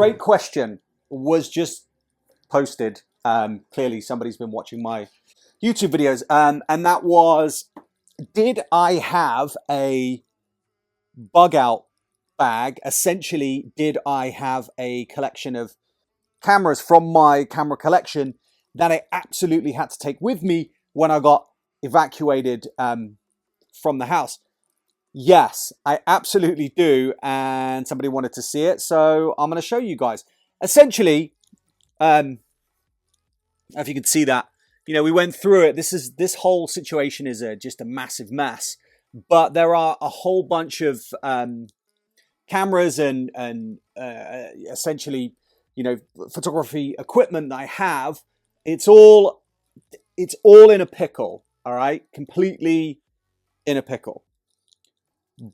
great question was just posted. Clearly somebody's been watching my YouTube videos, and that was, did I have a bug out bag? Essentially, did I have a collection of cameras from my camera collection that I absolutely had to take with me when I got evacuated from the house? Yes, I absolutely do, and somebody wanted to see it, so I'm going to show you guys. Essentially, if you can see that, you know, we went through it. This whole situation is just a massive mess, but there are a whole bunch of cameras and essentially, you know, photography equipment that I have. It's all in a pickle. All right, completely in a pickle.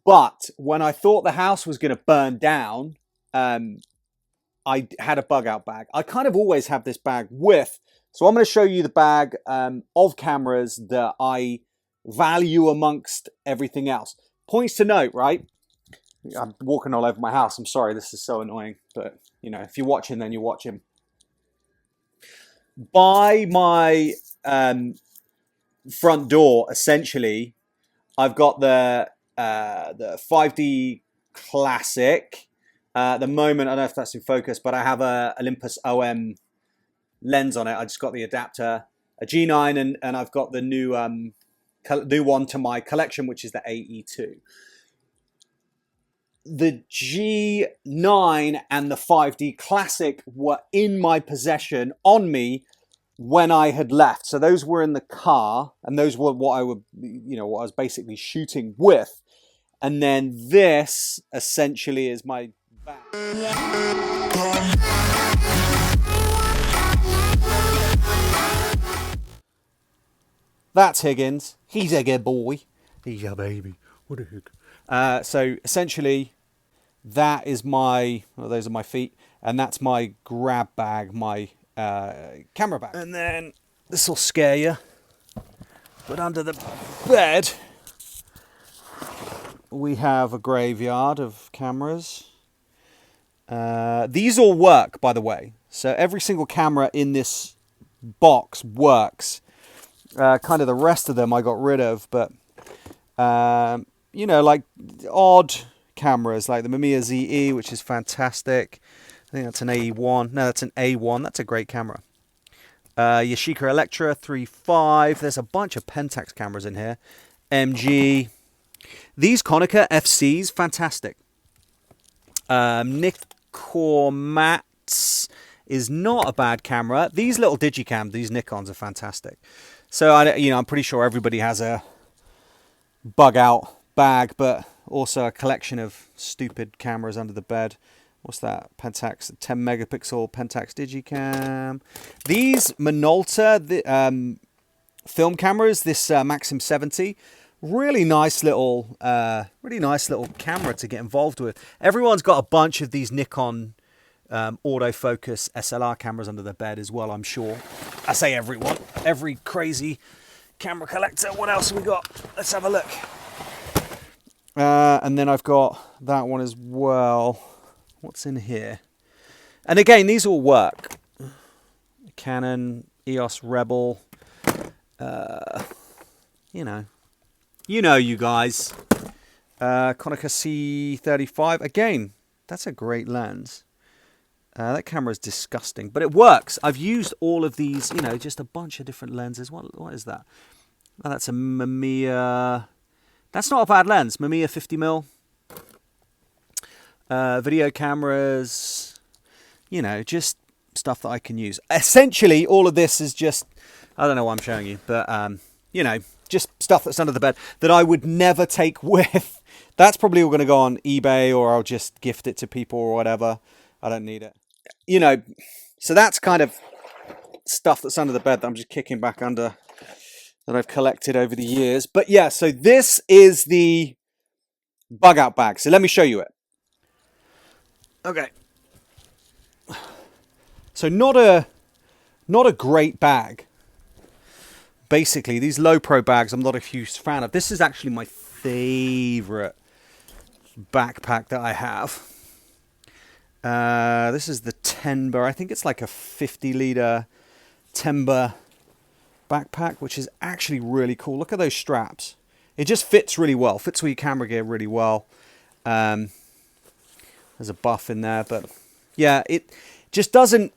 But when I thought the house was going to burn down, I had a bug out bag. I kind of always have this bag with. So I'm going to show you the bag of cameras that I value amongst everything else. Points to note, right? I'm walking all over my house. I'm sorry, this is so annoying. But, you know, if you're watching, then you're watching. By my front door, essentially, I've got the 5D Classic. At the moment, I don't know if that's in focus, but I have a Olympus OM lens on it. I just got the adapter, a G9, and I've got the new one to my collection, which is the AE2. The G9 and the 5D Classic were in my possession on me when I had left. So those were in the car, and those were what I was basically shooting with. And then this essentially is my bag. That's Higgins. He's a good boy. He's a baby. What a heck. So essentially, that is my, well, those are my feet, and that's my grab bag, my camera bag. And then this will scare you, but under the bed we have a graveyard of cameras. These all work, by the way. So every single camera in this box works. Kind of the rest of them I got rid of, but you know, like odd cameras like the Mamiya ZE, which is fantastic. I think that's an AE1. No, that's an A1. That's a great camera. Yashica Electra 3.5. There's a bunch of Pentax cameras in here. MG. These Konica FCs, fantastic. Nikormats is not a bad camera. These little digicams, these Nikons are fantastic. So I'm pretty sure everybody has a bug out bag, but also a collection of stupid cameras under the bed. What's that? Pentax 10 megapixel Pentax digicam. These Minolta film cameras. This Maxim 70. Really nice little camera to get involved with. Everyone's got a bunch of these Nikon autofocus SLR cameras under their bed as well, I'm sure. I say everyone. Every crazy camera collector. What else have we got? Let's have a look. And then I've got that one as well. What's in here? And again, these all work. Canon EOS Rebel. You guys. Konica C35. Again, that's a great lens. That camera is disgusting, but it works. I've used all of these, just a bunch of different lenses. What is that? Oh, that's a Mamiya. That's not a bad lens. Mamiya 50mm. Video cameras. Just stuff that I can use. Essentially, all of this is just, I don't know what I'm showing you, but, just stuff that's under the bed that I would never take with. That's probably all going to go on eBay, or I'll just gift it to people or whatever. I don't need it. So that's kind of stuff that's under the bed that I'm just kicking back under, that I've collected over the years. But yeah, so this is the bug out bag. So let me show you it. Okay. So not a great bag. Basically, these low pro bags I'm not a huge fan of. This is actually my favorite backpack that I have. This is the Tenba. I think it's like a 50-liter Tenba backpack, which is actually really cool. Look at those straps. It just fits really well. Fits with your camera gear really well. There's a buff in there, but yeah, it just doesn't.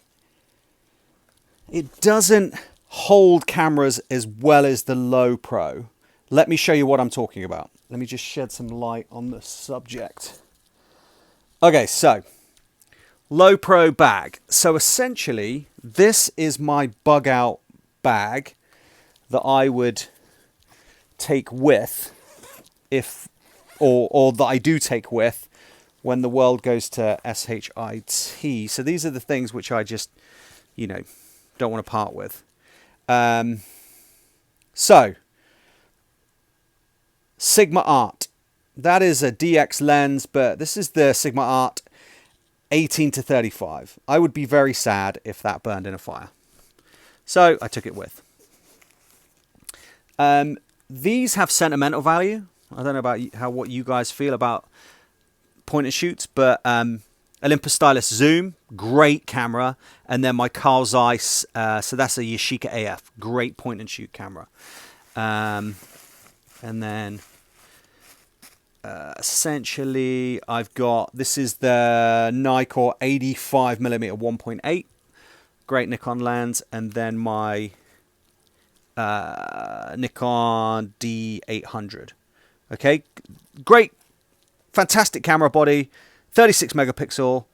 It doesn't hold cameras as well as the Low Pro. Let me show you what I'm talking about. Let me just shed some light on the subject. Okay, so Low Pro bag. So essentially, this is my bug out bag that I would take with if, or that I do take with when the world goes to SHIT. So these are the things which I just, you know, don't want to part with. So Sigma Art. That is a DX lens, but this is the Sigma Art 18 to 35. I would be very sad if that burned in a fire. So I took it with. These have sentimental value. I don't know about what you guys feel about point and shoots, but Olympus Stylus Zoom, great camera. And then my Carl Zeiss, so that's a Yashica AF, great point and shoot camera. And then essentially I've got, this is the Nikon 85mm 1.8, great Nikon lens, and then my Nikon D800. Okay, great, fantastic camera body, 36 megapixel.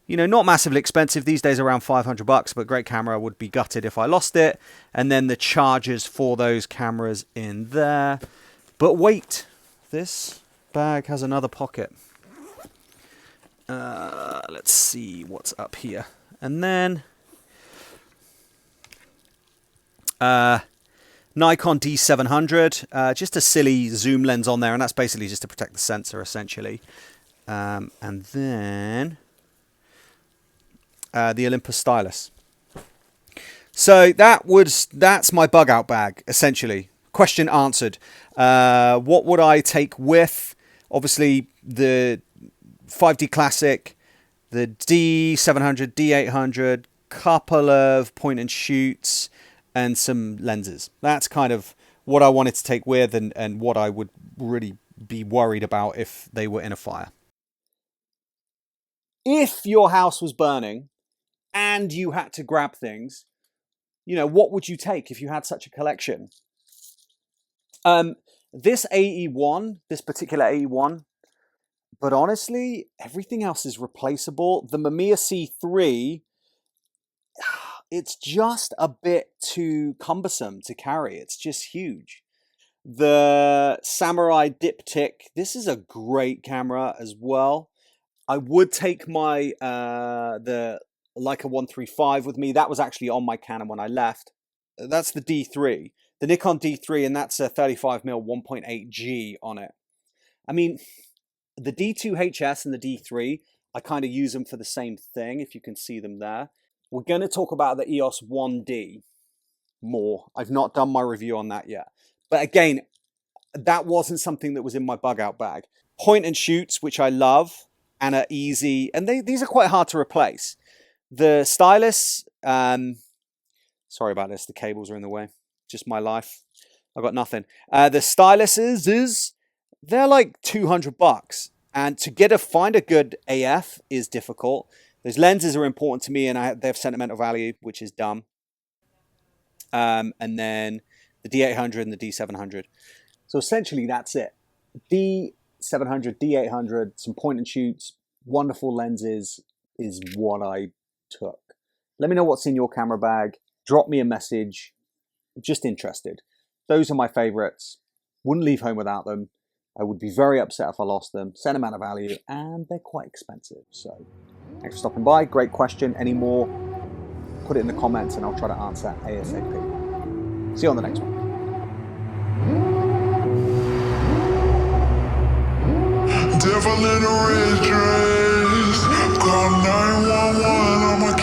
You know, not massively expensive these days, around $500, but great camera. Would be gutted if I lost it. And then the chargers for those cameras in there. But wait, this bag has another pocket. Let's see what's up here. And then Nikon D700, just a silly zoom lens on there, and that's basically just to protect the sensor, essentially. And then the Olympus Stylus. So that's my bug out bag, essentially. Question answered. What would I take with? Obviously, the 5D Classic, the D700, D800, couple of point and shoots, and some lenses. That's kind of what I wanted to take with, and what I would really be worried about if they were in a fire. If your house was burning and you had to grab things, you know, what would you take if you had such a collection? This AE1, this particular AE1, but honestly, everything else is replaceable. The Mamiya C3, it's just a bit too cumbersome to carry. It's just huge. The Samurai Diptych, this is a great camera as well. I would take my the Leica 135 with me. That was actually on my Canon when I left. That's the D3, the Nikon D3, and that's a 35mm 1.8G on it. I mean, the D2HS and the D3, I kind of use them for the same thing, if you can see them there. We're going to talk about the EOS 1D more. I've not done my review on that yet. But again, that wasn't something that was in my bug out bag. Point and shoots, which I love and are easy, and these are quite hard to replace. The Stylus, sorry about this, the cables are in the way. Just my life. I've got nothing. The Styluses, they're like $200, and to find a good AF is difficult. Those lenses are important to me, and they have sentimental value, which is dumb. And then the D800 and the D700. So essentially, that's it. D700, D800, some point and shoots, wonderful lenses is what I took. Let me know what's in your camera bag. Drop me a message. I'm just interested. Those are my favorites. Wouldn't leave home without them. I would be very upset if I lost them. Sentimental value, and they're quite expensive. So thanks for stopping by. Great question. Any more? Put it in the comments and I'll try to answer ASAP. See you on the next one. Devil in a red dress, call 911 on my